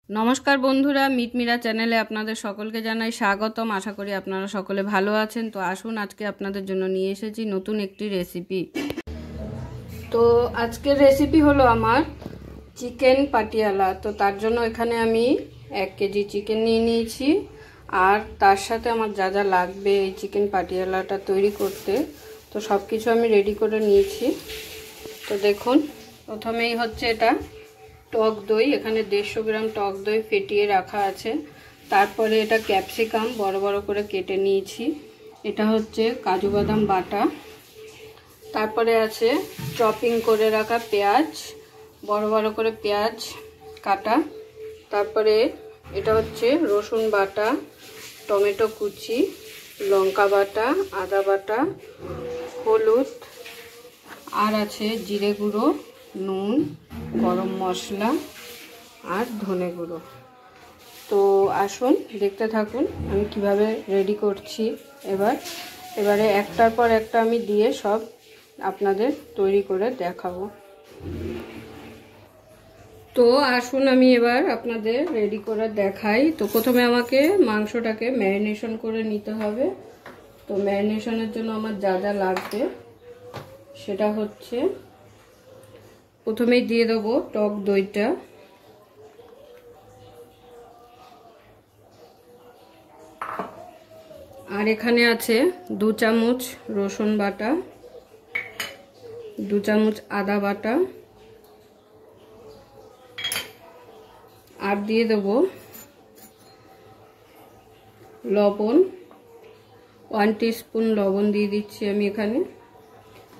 নমস্কার বন্ধুরা, মিটমিরা চ্যানেলে আপনাদের সকলকে জানাই স্বাগতম। আশা করি আপনারা সকলে ভালো আছেন। তো আসুন, আজকে আপনাদের জন্য নিয়ে এসেছি নতুন একটি রেসিপি। তো আজকের রেসিপি হলো আমার চিকেন পাটিয়ালা। তো তার জন্য এখানে আমি 1 কেজি চিকেন নিয়ে নিয়েছি, আর তার সাথে আমার যা যা লাগবে এই চিকেন পাটিয়ালাটা তৈরি করতে, তো সব কিছু আমি রেডি করে নিয়েছি। তো দেখুন, প্রথমেই হচ্ছে এটা টক দই। এখানে 150 গ্রাম টক দই ফেটিয়ে রাখা আছে। তারপরে এটা ক্যাপসিকাম বড় বড় করে কেটে নিয়েছি। এটা হচ্ছে কাজু বাদাম বাটা। তারপরে আছে চপিং করে রাখা পেঁয়াজ, বড় বড় করে পেঁয়াজ কাটা। তারপরে এটা হচ্ছে রসুন বাটা, টমেটো কুচি, লঙ্কা বাটা, আদা বাটা, হলুদ, আর আছে জিরে গুঁড়ো, নুন, গরম মশলা আর ধনে গুঁড়ো। তো আসুন দেখতে থাকুন আমি কিভাবে রেডি করছি। এবারে একটার পর একটা আমি দিয়ে সব আপনাদের তৈরি করে দেখাবো। তো আসুন আমি এবার আপনাদের রেডি করে দেখাই। তো প্রথমে আমাকে মাংসটাকে ম্যারিনেশন করে নিতে হবে। তো ম্যারিনেশনের জন্য আমার যা যা লাগবে সেটা হচ্ছে, প্রথমেই দিয়ে দেবো টক দইটা, আর এখানে আছে 2 চামচ রসুন বাটা, 2 চামচ আদা বাটা, আর দিয়ে দেবো লবণ, 1 টিস্পুন লবণ দিয়ে দিচ্ছি আমি এখানে।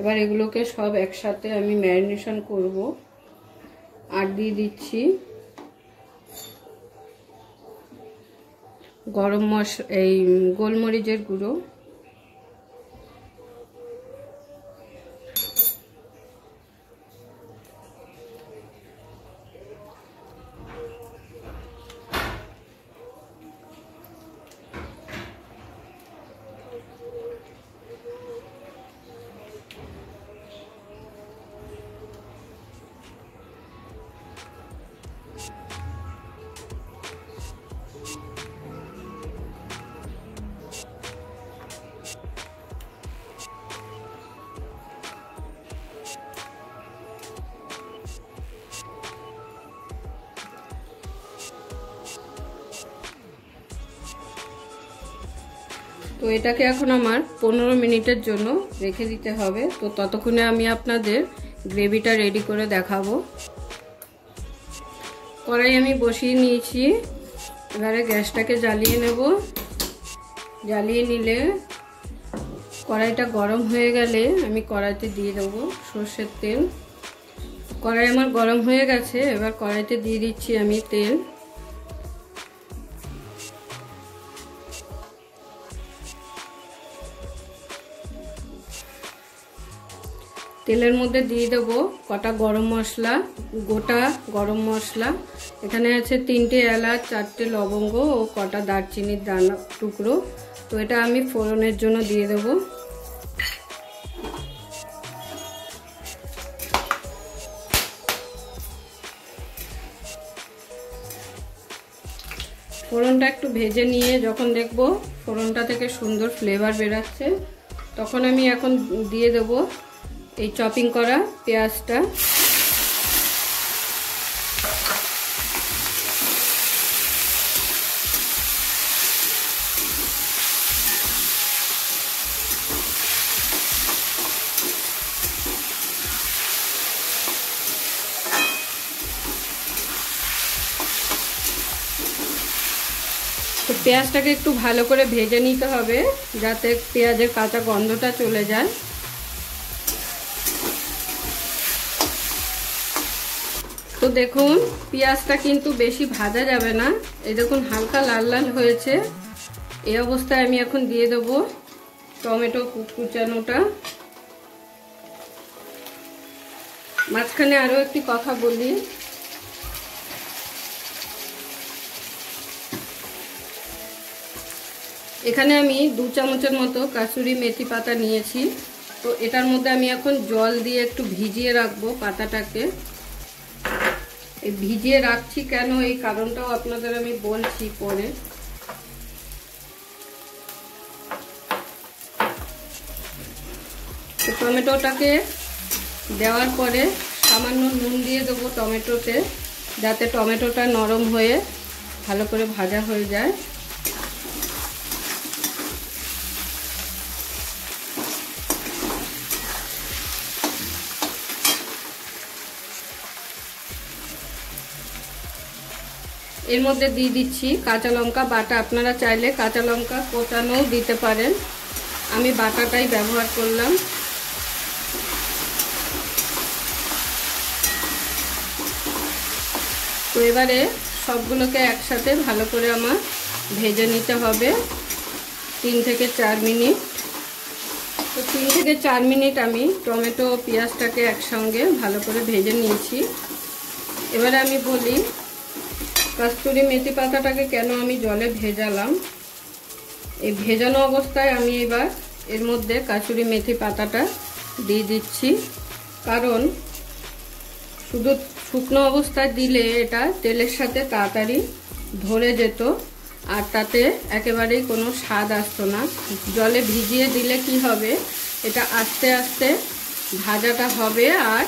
এবার এগুলোকে সব একসাথে আমি ম্যারিনেশন করব। আর দিয়ে দিচ্ছি গরম মশলা, এই গোলমরিচের গুঁড়ো, তো এটাকে এখন আমার 15 মিনিটের জন্য রেখে দিতে হবে। তো ততক্ষণে আমি আপনাদের গ্রেভিটা রেডি করে দেখাবো। কড়াই আমি বসিয়ে নিয়েছি। এবারে গ্যাসটাকে জ্বালিয়ে নেব। জ্বালিয়ে নিলে কড়াইটা গরম হয়ে গেলে আমি কড়াইতে দিয়ে দেবো সর্ষের তেল। কড়াই আমার গরম হয়ে গেছে। এবার কড়াইতে দিয়ে দিচ্ছি আমি তেল। তেলের মধ্যে দিয়ে দেবো কটা গরম মশলা, গোটা গরম মশলা। এখানে আছে 3টে এলাচ, 4টে লবঙ্গ ও কটা দারচিনির দানা টুকরো। তো এটা আমি ফোড়নের জন্য দিয়ে দেবো। ফোড়নটা একটু ভেজে নিয়ে যখন দেখবো ফোড়নটা থেকে সুন্দর ফ্লেভার বেরাচ্ছে, তখন আমি এখন দিয়ে দেবো এই চপিং করা পেঁয়াজটা। তো পেঁয়াজটাকে একটু ভালো করে ভেজে নিতে হবে যাতে পেঁয়াজের কাঁচা গন্ধটা চলে যায়। তো দেখুন, পেঁয়াজটা কিন্তু বেশি ভাজা যাবে না। এই দেখুন হালকা লাল লাল হয়েছে। এই অবস্থায় আমি এখন দিয়ে দেবো টমেটো কুচানোটা। মাঝখানে আরও একটি কথা বলি, এখানে আমি 2 চামচের মতো কাসুরি মেথি পাতা নিয়েছি। তো এটার মধ্যে আমি এখন জল দিয়ে একটু ভিজিয়ে রাখবো পাতাটাকে। ভিজিয়ে রাখছি কেন, এই কারণটাও আপনাদের আমি বলছি পরে। টমেটোটাকে দেওয়ার পরে সামান্য নুন দিয়ে দেবো টমেটোতে, যাতে টমেটোটা নরম হয়ে ভালো করে ভাজা হয়ে যায়। এর মধ্যে দিয়ে দিচ্ছি কাঁচা লঙ্কা বাটা। আপনারা চাইলে কাঁচা লঙ্কা কোটানোও দিতে পারেন, আমি বাটাটাই ব্যবহার করলাম। তো এবারে সবগুলোকে একসাথে ভালো করে আমার ভেজে নিতে হবে 3 থেকে 4 মিনিট। তো 3 থেকে 4 মিনিট আমি টমেটো ও পেঁয়াজটাকে একসঙ্গে ভালো করে ভেজে নিয়েছি। এবারে আমি বলি কস্তুরি মেথি পাতাটাকে কেন আমি জলে ভেজালাম। এই ভেজানো অবস্থায় আমি এবার এর মধ্যে কস্তুরি মেথি পাতাটা দিয়ে দিচ্ছি, কারণ শুধু শুকনো অবস্থায় দিলে এটা তেলের সাথে তাড়াতাড়ি ধরে যেত আর তাতে একেবারেই কোনো স্বাদ আসতো না। জলে ভিজিয়ে দিলে কি হবে, এটা আস্তে আস্তে ভাজাটা হবে আর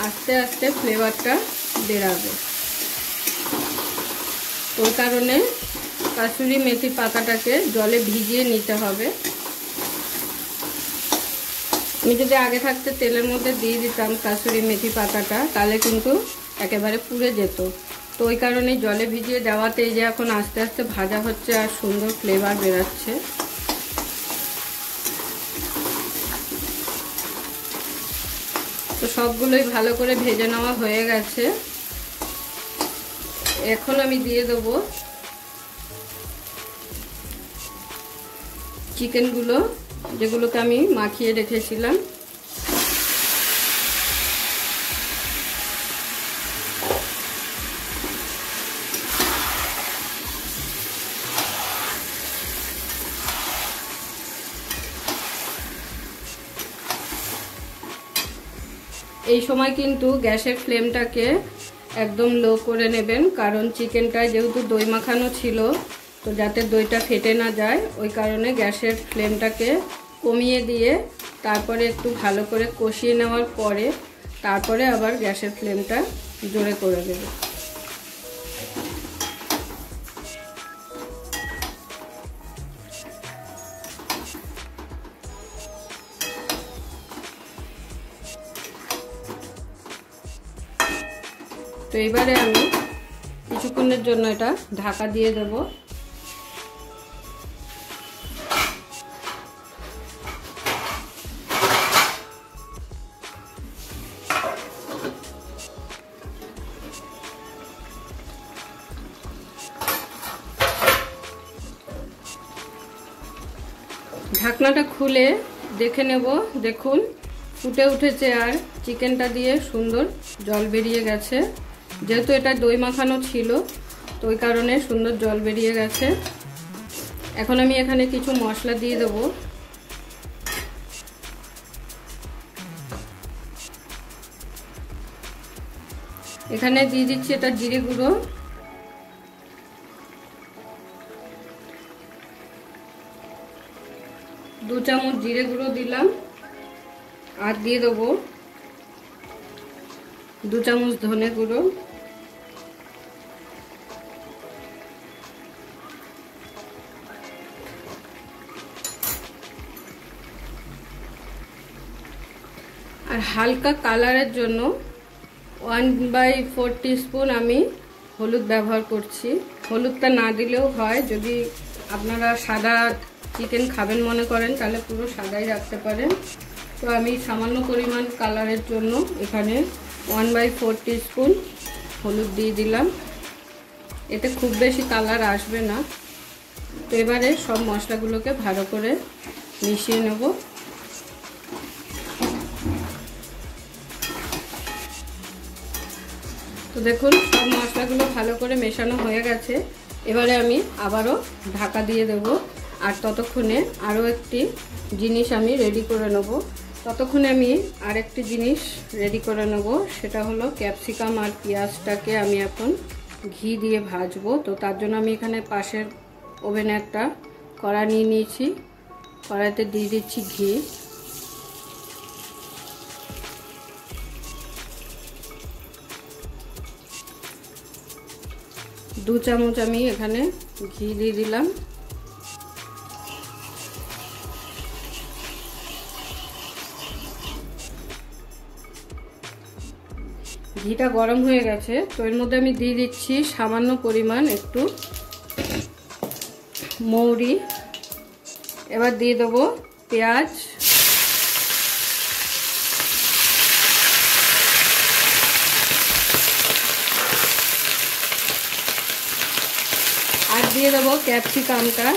আস্তে আস্তে ফ্লেভারটা বেরাবে। ওই কারণে কসুরি মেথি পাতাটাকে জলে ভিজিয়ে নিতে হবে। আমি যদি আগে থাকতে তেলের মধ্যে দিয়ে দিতাম কসুরি মেথি পাতাটা, তাহলে কিন্তু একেবারে পুড়ে যেত। তো ওই কারণে জলে ভিজিয়ে দেওয়াতে যে এখন আস্তে আস্তে ভাজা হচ্ছে আর সুন্দর ফ্লেভার বেরাচ্ছে। তো সবগুলোই ভালো করে ভেজে নেওয়া হয়ে গেছে। এখন আমি দিয়ে দেবো চিকেনগুলো, যেগুলোকে আমি মাখিয়ে রেখেছিলাম। এই সময় কিন্তু গ্যাসের ফ্লেমটাকে একদম লো করে নেবেন, কারণ চিকেনটায় যেহেতু দই মাখানো ছিল, তো যাতে দইটা ফেটে না যায় ওই কারণে গ্যাসের ফ্লেমটাকে কমিয়ে দিয়ে তারপরে একটু ভালো করে কষিয়ে নেওয়ার পরে তারপরে আবার গ্যাসের ফ্লেমটা জোরে করে দেবে। তো এবারে আমি কিছুক্ষণের জন্য এটা ঢাকা দিয়ে দেব। ঢাকনাটা খুলে দেখে নেব, দেখুন ফুটে উঠেছে আর চিকেনটা দিয়ে সুন্দর জল বেরিয়ে গেছে। যেহেতু এটা দই মাখানো ছিল তো ওই কারণে সুন্দর জল বেরিয়ে গেছে। এখন আমি এখানে কিছু মশলা দিয়ে দেব। এখানে দিয়ে দিচ্ছি এটা জিরে গুঁড়ো, দু চামচ জিরে গুঁড়ো দিলাম, আর দিয়ে দেবো 2 চামচ ধনে গুঁড়ো, আর হালকা কালারের জন্য 1/4 টিস্পুন আমি হলুদ ব্যবহার করছি। হলুদটা না দিলেও হয়, যদি আপনারা সাদা চিকেন খাবেন মনে করেন তাহলে পুরো সাদাই রাখতে পারেন। তো আমি সামান্য পরিমাণ কালারের জন্য এখানে 1/4 টিস্পুন হলুদ দিয়ে দিলাম। এতে খুব বেশি কালার আসবে না। তো এবারে সব মশলাগুলোকে ভালো করে মিশিয়ে নেব। তো দেখুন সব মশলাগুলো ভালো করে মেশানো হয়ে গেছে। এবারে আমি আবারও ঢাকা দিয়ে দেব, আর ততক্ষণে আরও একটি জিনিস আমি রেডি করে নেব। ততক্ষণে আমি আরেকটি জিনিস রেডি করে নেব, সেটা হলো ক্যাপসিকাম আর পেঁয়াজটাকে আমি এখন ঘি দিয়ে ভাজবো। তো তার জন্য আমি এখানে পাশের ওভেনে একটা কড়া নিয়ে নিয়েছি, কড়াইতে দিয়ে দিচ্ছি ঘি। দু চামচ আমি এখানে ঘি দিয়ে দিলাম। ঘিটা গরম হয়ে গেছে, তো এর মধ্যে আমি দিয়ে দিচ্ছি সামান্য পরিমাণ একটু মৌরি। এবার দিয়ে দেবো পেঁয়াজ, আর দিয়ে দেবো ক্যাপসিকামটা।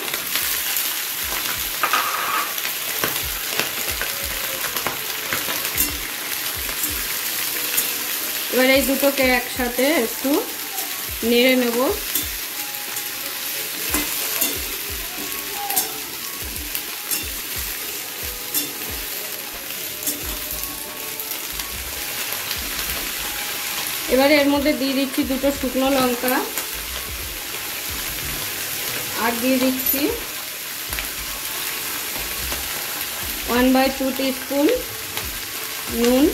এবার এই দুটোকে একসাথে একটু নেড়ে নেব। এবারে এর মধ্যে দিয়ে দিচ্ছি দুটো শুকনো লঙ্কা, আর দিয়ে দিচ্ছি 1/2 টিস্পুন নুন।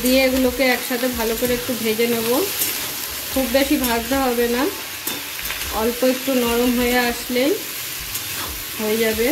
দিয়ে এগুলোকে একসাথে ভালো করে একটু ভেজে নেব। খুব বেশি ভাজতে হবে না, অল্প একটু নরম হয়ে আসলেই হয়ে যাবে।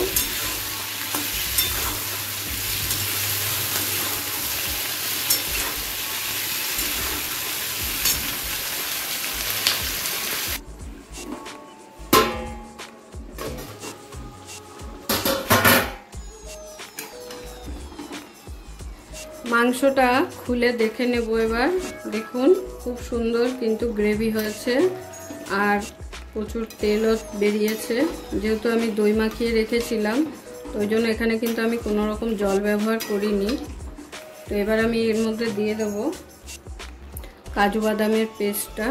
মাংসটা খুলে দেখে নেব এবার। দেখুন খুব সুন্দর কিন্তু গ্রেভি হয়েছে, আর প্রচুর তেলও বেরিয়েছে। যেহেতু আমি দই মাখিয়ে রেখেছিলাম, তো ওই জন্য এখানে কিন্তু আমি কোনো রকম জল ব্যবহার করিনি। তো এবার আমি এর মধ্যে দিয়ে দেব কাজু বাদামের পেস্টটা।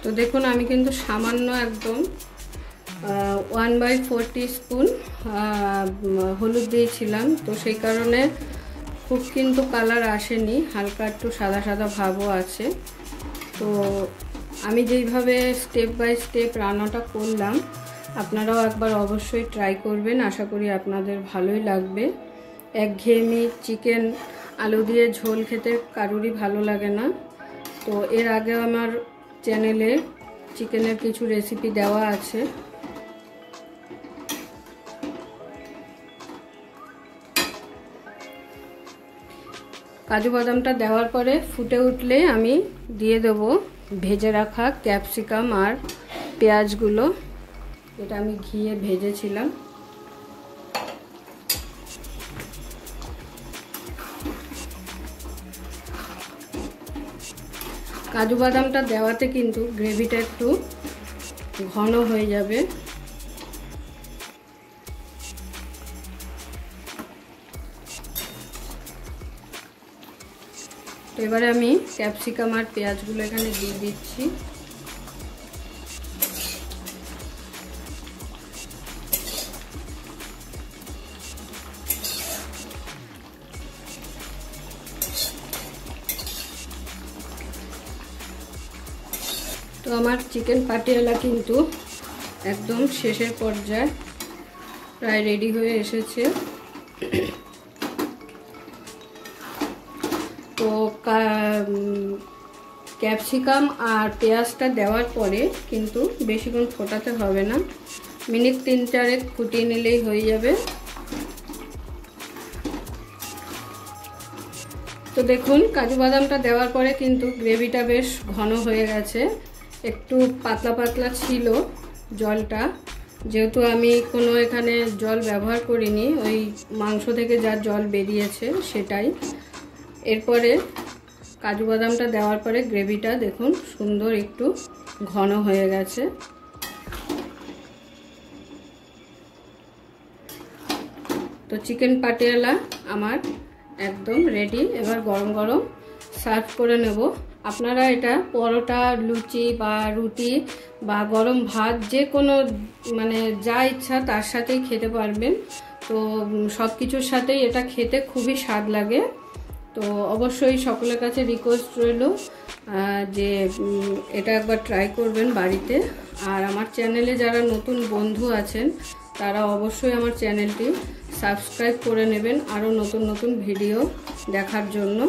তো দেখুন আমি কিন্তু সামান্য একদম 1/4 টিস্পুন হলুদ দিয়েছিলাম, তো সেই কারণে খুব কিন্তু কালার আসেনি, হালকা একটু সাদা সাদা ভাবও আছে। তো আমি যেইভাবে স্টেপ বাই স্টেপ রান্নাটা করলাম, আপনারাও একবার অবশ্যই ট্রাই করবেন, আশা করি আপনাদের ভালোই লাগবে। একঘেয়েমি চিকেন আলু দিয়ে ঝোল খেতে কারোরই ভালো লাগে না। তো এর আগে আমার চ্যানেলে চিকেনের কিছু রেসিপি দেওয়া আছে। কাজু বাদামটা দেওয়ার পরে ফুটে উঠলে আমি দিয়ে দেব ভেজে রাখা ক্যাপসিকাম আর পেঁয়াজগুলো, এটা আমি ঘিয়ে ভেজেছিলাম। কাজু বাদামটা দেওয়াতে কিন্তু গ্রেভিটা একটু ঘন হয়ে যাবে। তো এবারে আমি ক্যাপসিকাম আর পেঁয়াজগুলো এখানে দিয়ে দিচ্ছি। তো আমার চিকেন পাটিয়ালা কিন্তু একদম শেষের পর্যায়ে, প্রায় রেডি হয়ে এসেছে। তো ক্যাপসিকাম আর পেঁয়াজটা দেওয়ার পরে কিন্তু বেশিক্ষণ ফোটাতে হবে না, মিনিট 3-4 ফুটিয়ে নিলেই হয়ে যাবে। তো দেখুন কাজু বাদামটা দেওয়ার পরে কিন্তু গ্রেভিটা বেশ ঘন হয়ে গেছে। একটু পাতলা পাতলা ছিল জলটা, যেহেতু আমি কোনো এখানে জল ব্যবহার করিনি, ওই মাংস থেকে যা জল বেরিয়েছে সেটাই। এরপরে কাজু বাদামটা দেওয়ার পরে গ্রেভিটা দেখুন সুন্দর একটু ঘন হয়ে গেছে। তো চিকেন পাটিয়ালা আমার একদম রেডি। এবার গরম গরম সার্ভ করে নেব। আপনারা এটা পরোটা, লুচি বা রুটি বা গরম ভাত যে কোনো মানে যা ইচ্ছা তার সাথেই খেতে পারবেন। তো সব কিছুর সাথেই এটা খেতে খুবই স্বাদ লাগে। তো অবশ্যই সকলের কাছে রিকোয়েস্ট রইল যে এটা একবার ট্রাই করবেন বাড়িতে। আর আমার চ্যানেলে যারা নতুন বন্ধু আছেন তারা অবশ্যই আমার চ্যানেলটি সাবস্ক্রাইব করে নেবেন আরও নতুন নতুন ভিডিও দেখার জন্য।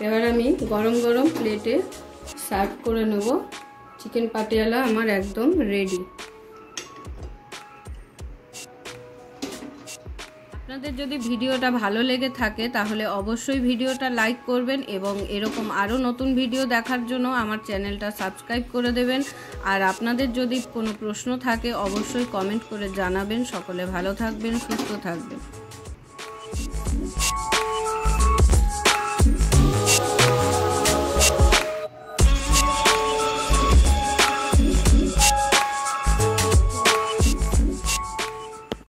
এবার আমি গরম গরম প্লেটে সার্ভ করে নেব। চিকেন পাটিয়ালা আমার একদম রেডি। আপনাদের যদি ভিডিওটা ভালো লেগে থাকে তাহলে অবশ্যই ভিডিওটা লাইক করবেন এবং এরকম আরও নতুন ভিডিও দেখার জন্য আমার চ্যানেলটা সাবস্ক্রাইব করে দেবেন। আর আপনাদের যদি কোনো প্রশ্ন থাকে অবশ্যই কমেন্ট করে জানাবেন। সকলে ভালো থাকবেন, সুস্থ থাকবেন।